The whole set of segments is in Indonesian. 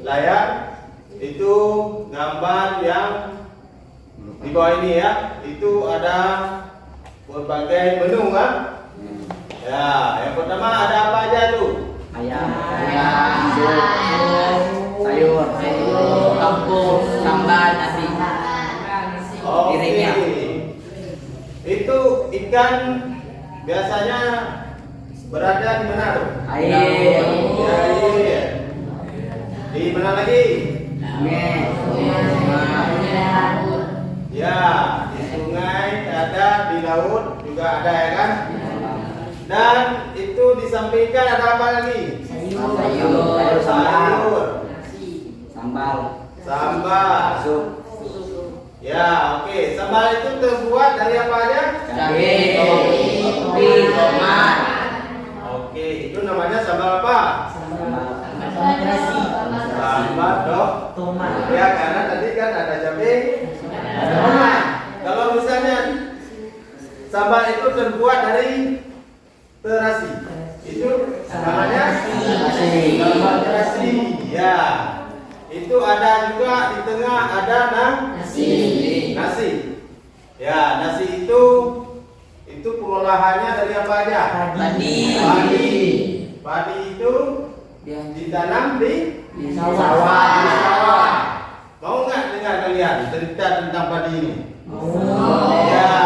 layar itu gambar yang di bawah ini ya. Itu ada berbagai menu kan? Ya, yang pertama ada apa aja tuh? Ayam, sayur, kampung, sambal, nasi. Piringnya. Itu ikan biasanya berada di mana tuh? Air. Di mana lagi? Ya, di sungai ada, di laut juga ada ya kan? Dan itu disampaikan ada apa lagi? Sayur, sambal, sup. Ya, oke. Sambal itu terbuat dari apa aja? Cabai, kopi, tomat. Oke, itu namanya sambal apa? Sambal tomat. Ya, karena tadi kan ada cabai, ada tomat. Kalau misalnya sambal itu terbuat dari terasi, itu namanya sambal terasi. Ya, itu ada juga di tengah ada nasi. Ya, nasi itu pengolahannya dari apa aja? Padi itu ditanam di sawah. Mau nggak dengar kalian cerita tentang padi ini? Ya,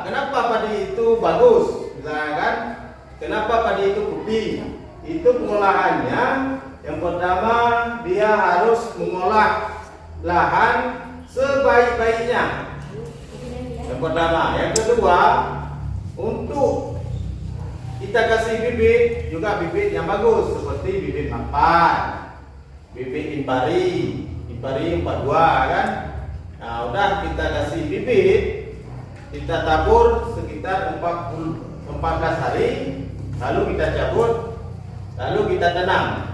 kenapa padi itu bagus? Misalnya kan, kenapa padi itu putih? Itu pengolahannya. Yang pertama, dia harus mengolah lahan sebaik-baiknya. Yang pertama, yang kedua, untuk kita kasih bibit juga bibit yang bagus seperti bibit mapan, bibit impari 42 kan. Nah, udah kita kasih bibit, kita tabur sekitar 14 hari, lalu kita cabut, lalu kita tanam.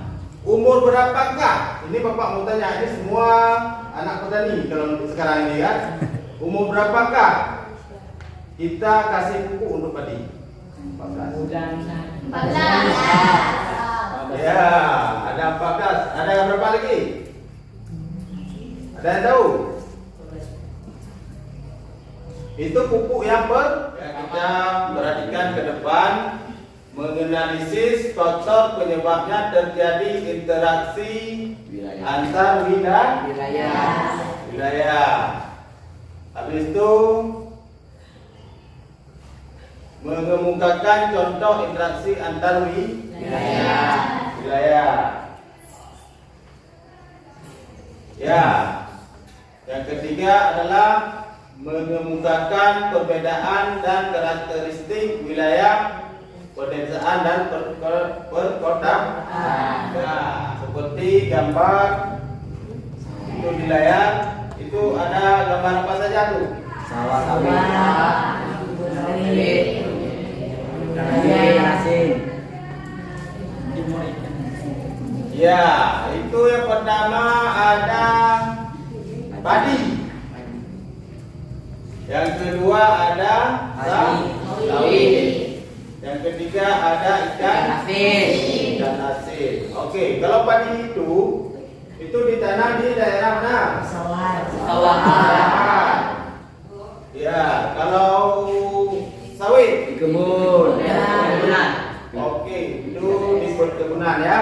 Umur berapakah? Ini Bapak mau tanya, ini semua anak petani kalau sekarang ini kan. Umur berapakah kita kasih pupuk untuk padi? 14. Ya, ada 14. Ada yang berapa lagi? Ada yang tahu? Itu pupuk yang kita perhatikan ke depan, menganalisis faktor penyebabnya terjadi interaksi antar wilayah. Habis itu mengemukakan contoh interaksi antar wilayah. Ya. Yang ketiga adalah mengemukakan perbedaan dan karakteristik wilayah pedesaan dan perkotaan. Nah, seperti gambar itu di layar, itu ada gambar apa saja tuh? Sawah, nasi. Ya, itu yang pertama ada padi. Yang kedua ada sawit. Yang ketiga ada ikan asin. Oke, kalau padi itu ditanam di daerah mana? Sawah. Ya, kalau sawit Di kebun. Oke, itu di perkebunan ya.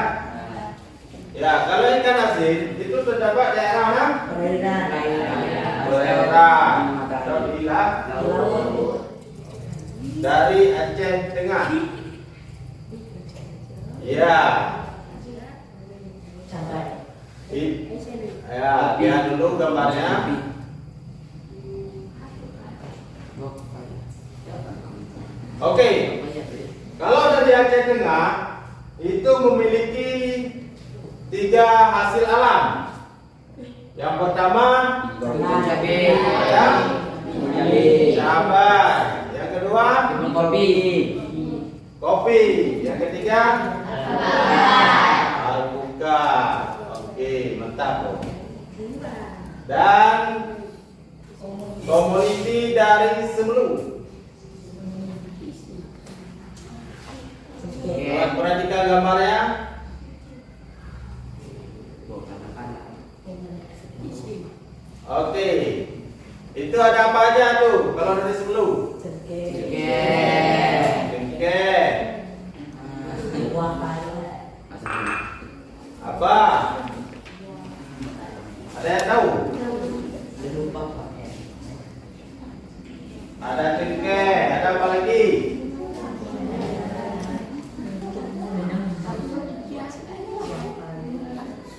Ya, kalau ikan asin itu terdapat daerah mana? Perairan. Dari Aceh Tengah. Ya. Ya, lihat dulu gambarnya. Oke. Kalau dari Aceh Tengah itu memiliki 3 hasil alam. Yang pertama Cabai. Yang kedua kopi. Yang ketiga alpukat. Oke, mantap. Dan komoditi dari semelu. Perhatikan gambarnya. Oke. Itu ada apa aja tuh kalau dari sebelum? Jengkeh. Apa? Ada yang tahu? Ada cengkeh, ada apa lagi?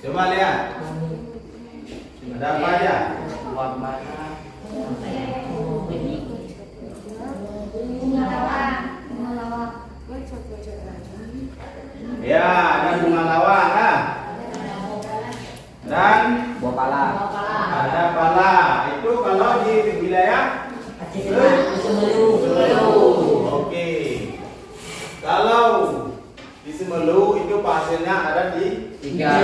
Coba lihat. Ada apa aja? Ya, ada bunga lawang, ah. Dan Buah pala. ada pala. Itu kalau di wilayah Semelu. Oke. Kalau di Semelu itu hasilnya ada di Tiga.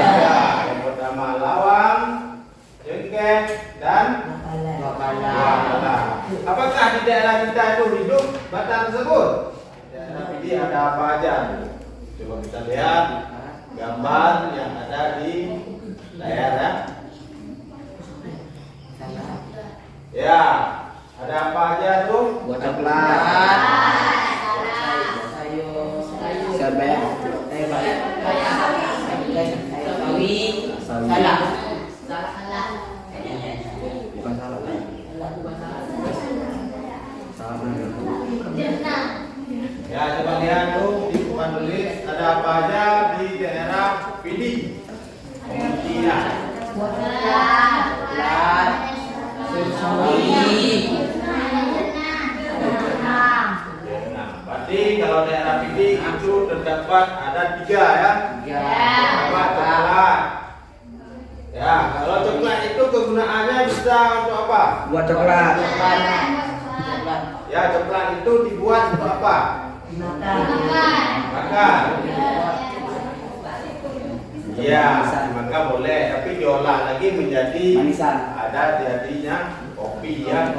Yang pertama lawang, jengkeh, dan Buah pala. pala. Apakah di daerah kita itu hidup batang tersebut? Daerah ini ada apa aja? Coba kita lihat gambar yang ada di daerah. Ya, ada apa aja tuh? Buah coklat. Sayur. Sawi. Bukan salah. Ya, coba lihat tuh di papan tulis ada apa aja di daerah Pidi. Kemungkinan. Berarti kalau daerah Pidi itu terdapat ada 3 ya. Pertama coklat. Ya, kalau coklat itu kegunaannya bisa untuk apa? Buah coklat. Ya, coklat itu dibuat untuk apa? Makan. Iya, maka boleh, tapi diolah lagi menjadi Manisan. ada jadinya kopi ya.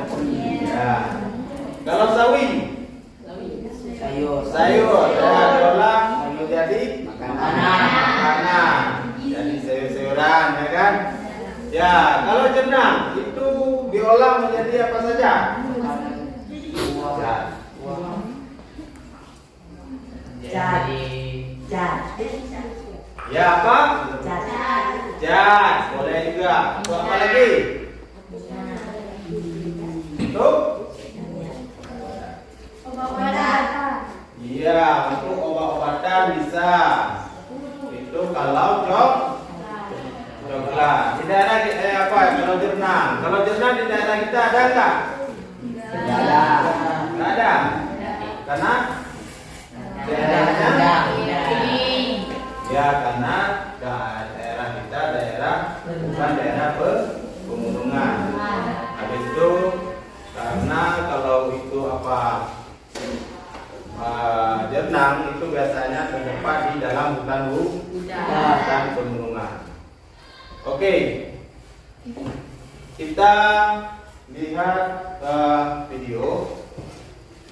Ya. Kalau sawi, sayur, ya, diolah menjadi makanan. Jadi sayur-sayuran, ya kan? Ya, kalau jenang itu diolah menjadi apa saja? Ya apa? Jas, boleh juga. Untuk apa lagi? Untuk? Iya, untuk obat-obatan bisa. Itu kalau coklat. Di daerah apa? Kalau jernang. Kalau jernang di daerah kita ada nggak? Nggak ada. Karena daerahnya ya, karena daerah kita bukan daerah pegunungan. Habis itu karena kalau itu apa jernang itu biasanya terdapat di dalam hutan pegunungan. Oke, kita lihat video.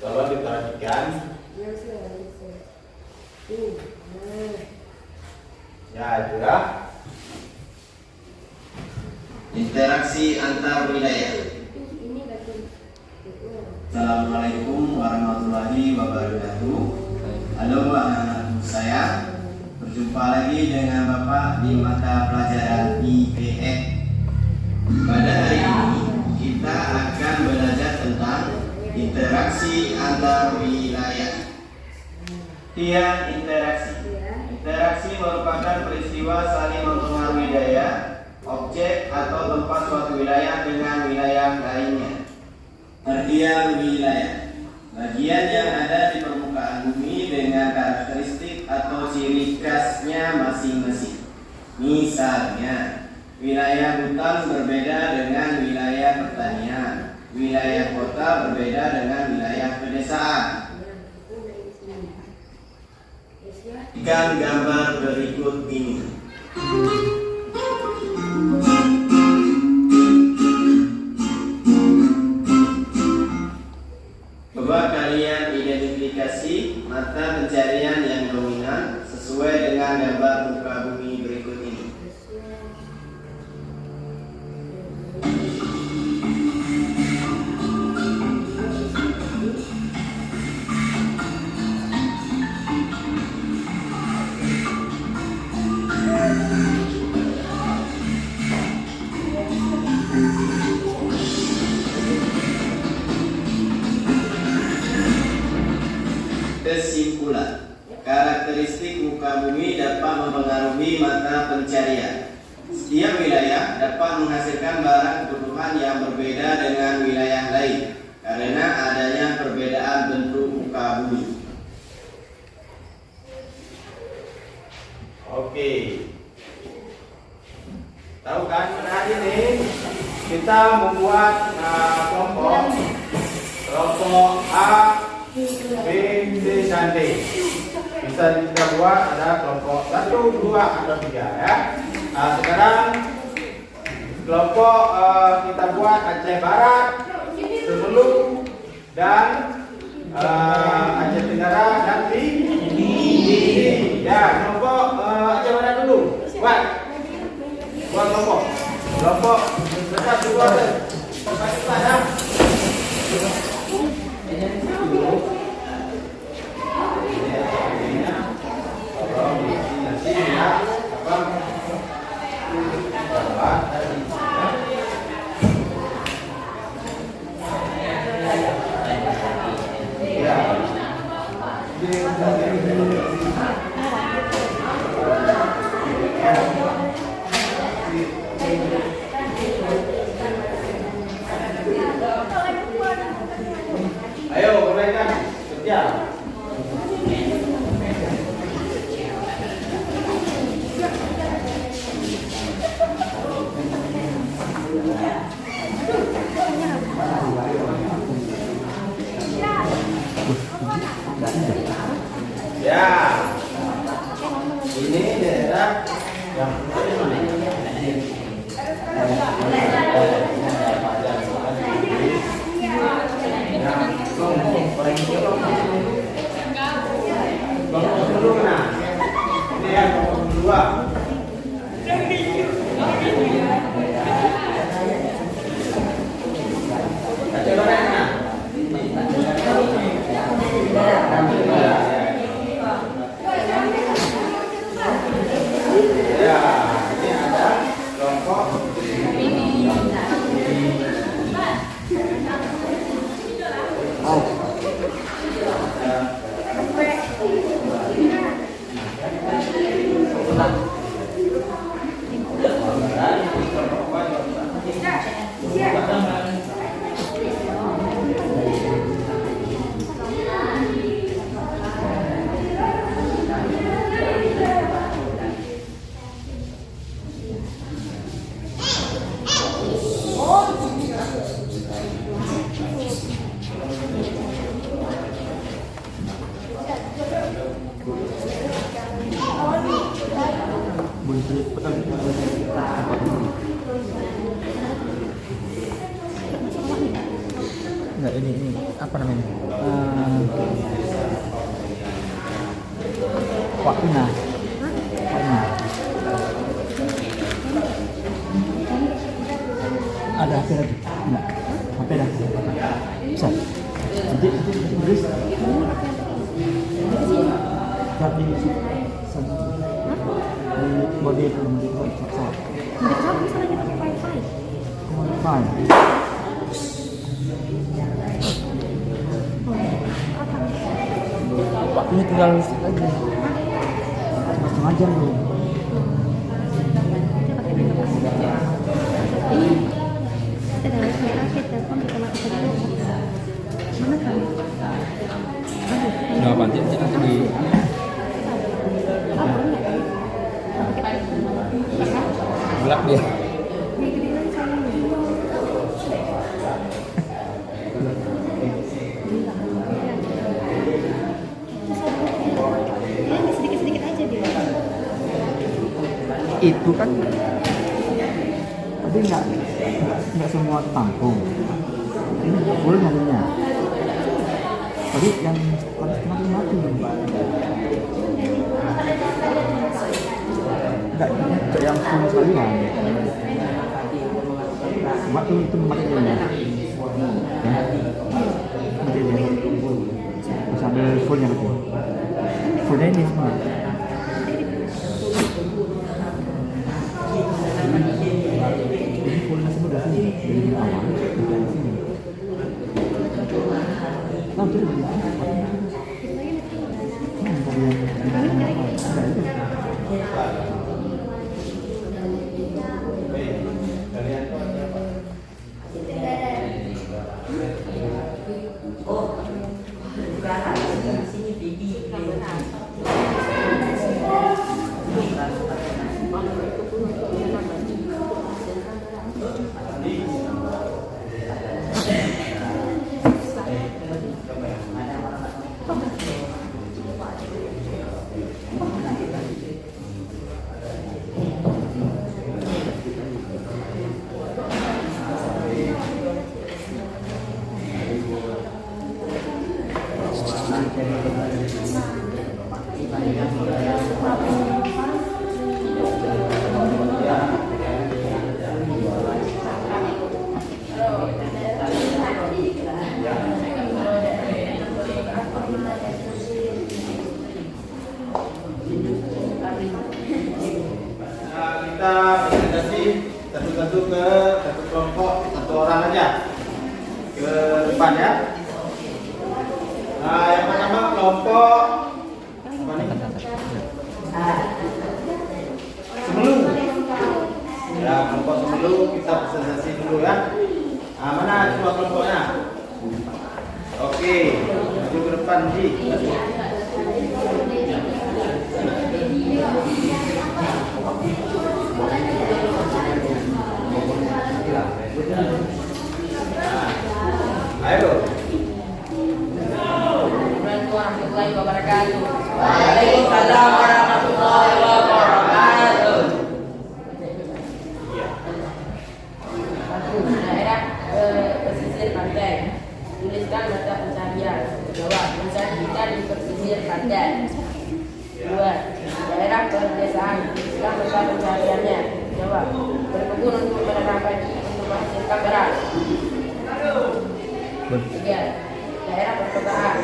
Kalau diperhatikan. Ya, juga interaksi antar wilayah. Assalamualaikum warahmatullahi wabarakatuh. Halo anak-anak saya, berjumpa lagi dengan Bapak di mata pelajaran IPS. Pada hari ini kita akan belajar tentang interaksi antar wilayah. Interaksi. Interaksi merupakan peristiwa saling mempengaruhi daya, objek atau tempat suatu wilayah dengan wilayah lainnya. Artian wilayah, bagian yang ada di permukaan bumi dengan karakteristik atau ciri khasnya masing-masing. Misalnya, wilayah hutan berbeda dengan wilayah pertanian, wilayah kota berbeda dengan wilayah pedesaan. Ikan gambar berikut ini. Coba kalian identifikasi mata pencarian yang dominan sesuai dengan gambar muka bumi berikut ini. pula. Karakteristik muka bumi dapat mempengaruhi mata pencarian. Setiap wilayah dapat menghasilkan barang kebutuhan yang berbeda dengan wilayah lain karena adanya perbedaan bentuk muka bumi. Oke. Tahu kan, pada hari ini kita membuat kelompok A, B, C, dan D. Bisa kita buat ada kelompok 1, 2, atau 3 ya. Nah, sekarang kelompok kita buat Aceh Barat, Sebelum, dan Aceh Tenggara dan Pidi. Ya, kelompok Aceh Barat dulu. Buat kelompok. Kelompok besar dua cepat ya. Ayo, mulaikan kerja. Ya, ini daerah yang ini yang kedua. Ya, ini ada kelompok Enggak, ini apa namanya? Waktunya. Ada HP lagi? Enggak. HP dah. Bisa. Nanti tulis. Tapi body itu pesawat. Pesawat bisa lagi pakai wifi. Wifi. Waktunya tinggal lagi. Setengah jam dulu. Kita harus pakai telepon kita mati dulu. Mana kamu? Nggak panjang nanti di gelap dia. Sedikit-sedikit aja dia. Itu kan tapi nggak semua tampung. Ini full nyarinya. Tadi yang setengah mati. Enggak yang full sekalian. Cuma itu materialnya. Ya. Materialnya. Terus ambil fullnya itu. Fullnya ini semua. Ini fullnya semua dari sini. Dari awal dari sini. Nah, jadi Baik, kalian tuh siapa? Kita presentasi satu-satu ke satu kelompok, satu orang aja ke depan ya. Nah, yang pertama kelompok apa nih? Semelu. Ya, kelompok semelu kita presentasi dulu ya. Nah, mana semua kelompoknya? Oke, maju ke depan Ji. Ayo. Warahmatullahi wabarakatuh. Waalaikumsalam warahmatullahi wabarakatuh. Daerah pesisir pantai. Tuliskan mata pencarian. Jawab. Mencari ikan di pesisir pantai. 2. Daerah pedesaan. Tuliskan mata pencariannya. Jawab. Berkebun untuk menanam padi untuk menghasilkan beras. 3. Daerah perkotaan.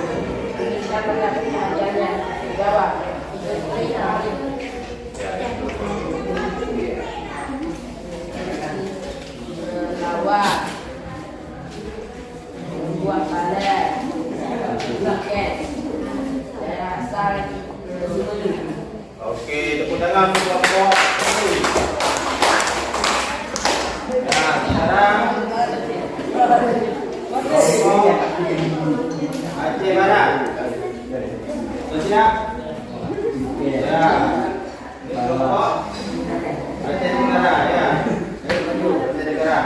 Tuliskan mata pencariannya. Jawab. Industri sawit. Lawak. Buah palet. Raket. Daerah asal Semelu. Oke, tepuk tangan untuk kelompok semelu. Nah, sekarang kelompok Aceh Barat. Sudah siap? Ya. Ini kelompok Aceh Tenggara ya. Ayo maju Aceh Tenggara.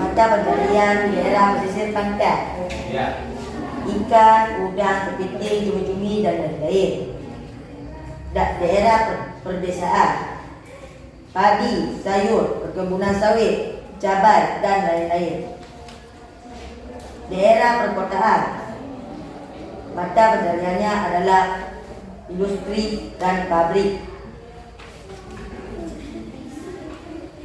Mata pencarian di daerah pesisir pantai. Ya. Ikan, udang, kepiting, cumi-cumi dan lain-lain. Daerah perdesaan. Padi, sayur, perkebunan sawit, cabai dan lain-lain. Daerah perkotaan. Mata pencariannya adalah industri dan pabrik.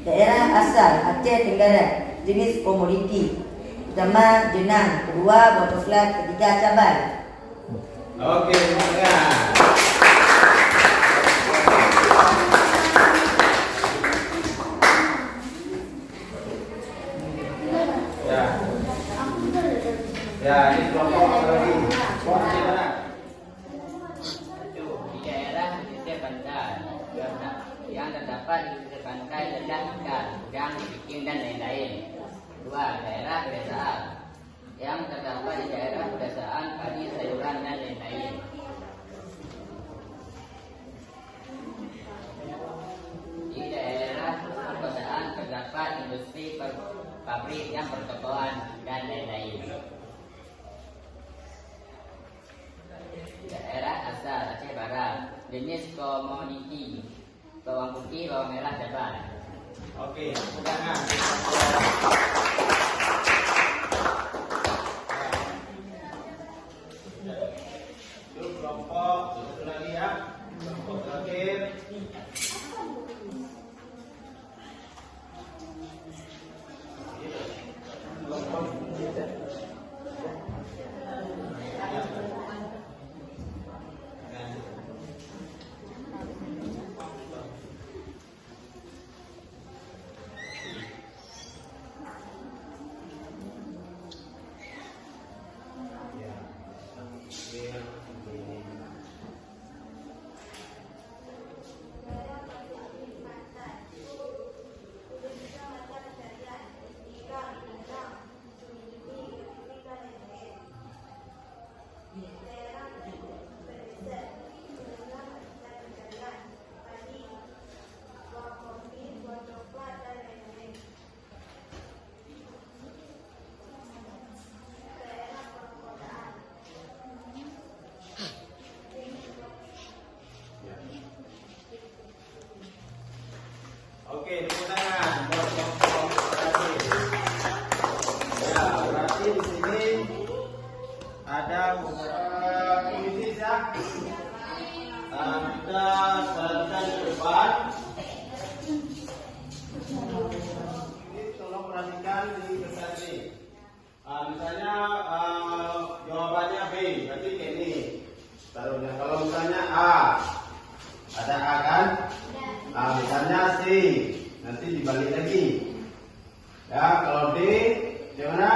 Daerah asal Aceh Tenggara, jenis komoditi. Pertama jenang, kedua botoflat, ketiga cabai. Oke, terima kasih. Ya. Ya, ini kelompok apa lagi? Kelompok Aceh Barat. Di daerah pesisir pantai yang terdapat di pesisir pantai terdapat ikan, udang, kepiting dan lain-lain. 2. Daerah pedesaan yang terdapat di daerah pedesaan padi, sayuran dan lain-lain. Di daerah perkotaan terdapat industri pabrik yang pertokoan dan lain-lain. Daerah asal Aceh Barat, jenis komoditi, bawang putih, bawang merah, cabai. Oke, tepuk tangan. Itu kelompok satu lagi ya. Kelompok terakhir. ada beberapa kuis ya. Kita sarankan ke depan. Ini tolong perhatikan di pesan ini. Misalnya jawabannya B, berarti kayak ini. Taruhnya kalau misalnya A, ada A kan? Misalnya C, nanti dibalik lagi. Ya, kalau D, gimana?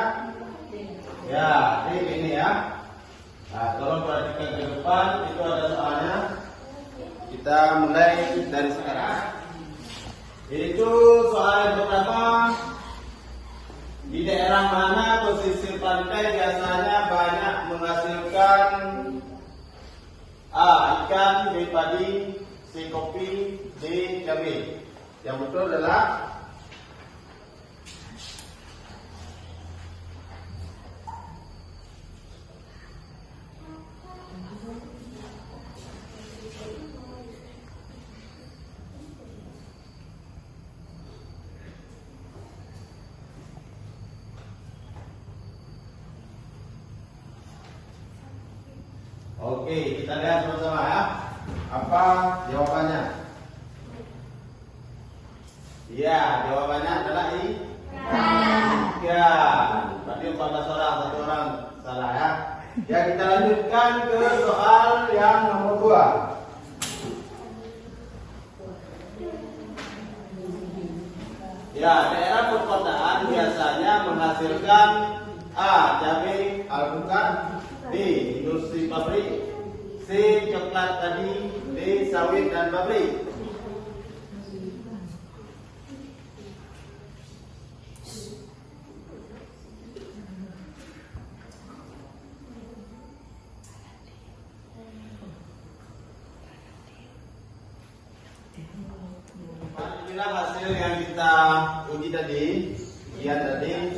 Ya, D ini ya. Nah, tolong perhatikan ke depan, itu ada soalnya. Kita mulai dari sekarang. Itu soal yang pertama. Di daerah mana pesisir pantai biasanya banyak menghasilkan A. Ikan, B. Padi, C. Kopi, D. Cabai. Yang betul adalah Oke, kita lihat sama-sama ya. Apa jawabannya? Iya, jawabannya adalah I. Ya, berarti 14 orang, 1 orang salah ya. Ya, kita lanjutkan ke soal yang nomor 2. Ya, daerah perkotaan biasanya menghasilkan A. Cabai, alpukat, B. Industri pabrik, C. Coklat tadi, D. Sawit dan pabrik. Inilah hasil yang kita uji tadi. Lihat tadi,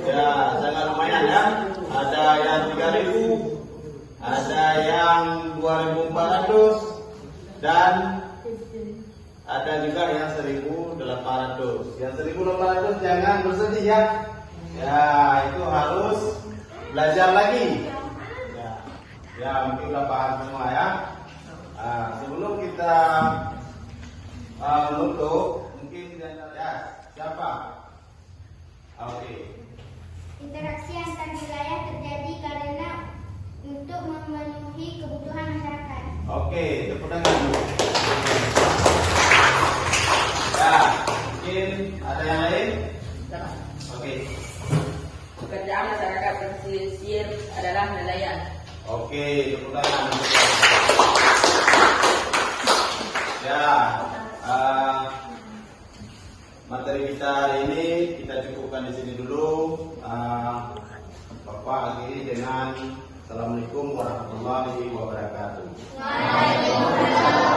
ya sangat lumayan ya. Ada yang 3.000, ada yang 2.400, dan ada juga yang 1.800. Yang 1.800 jangan bersedih ya. Ya itu harus belajar lagi. Ya mungkin udah paham semua ya. Sebelum kita menutup, mungkin ya siapa? Oke. Interaksi antar wilayah terjadi karena untuk memenuhi kebutuhan masyarakat. Oke, tepuk tangan dulu. Ya, mungkin ada yang lain? Oke. Pekerjaan masyarakat pesisir adalah nelayan. Oke, tepuk tangan. Ya, materi kita hari ini kita cukupkan di sini dulu. Bapak akhiri dengan Assalamualaikum warahmatullahi wabarakatuh. Waalaikumsalam.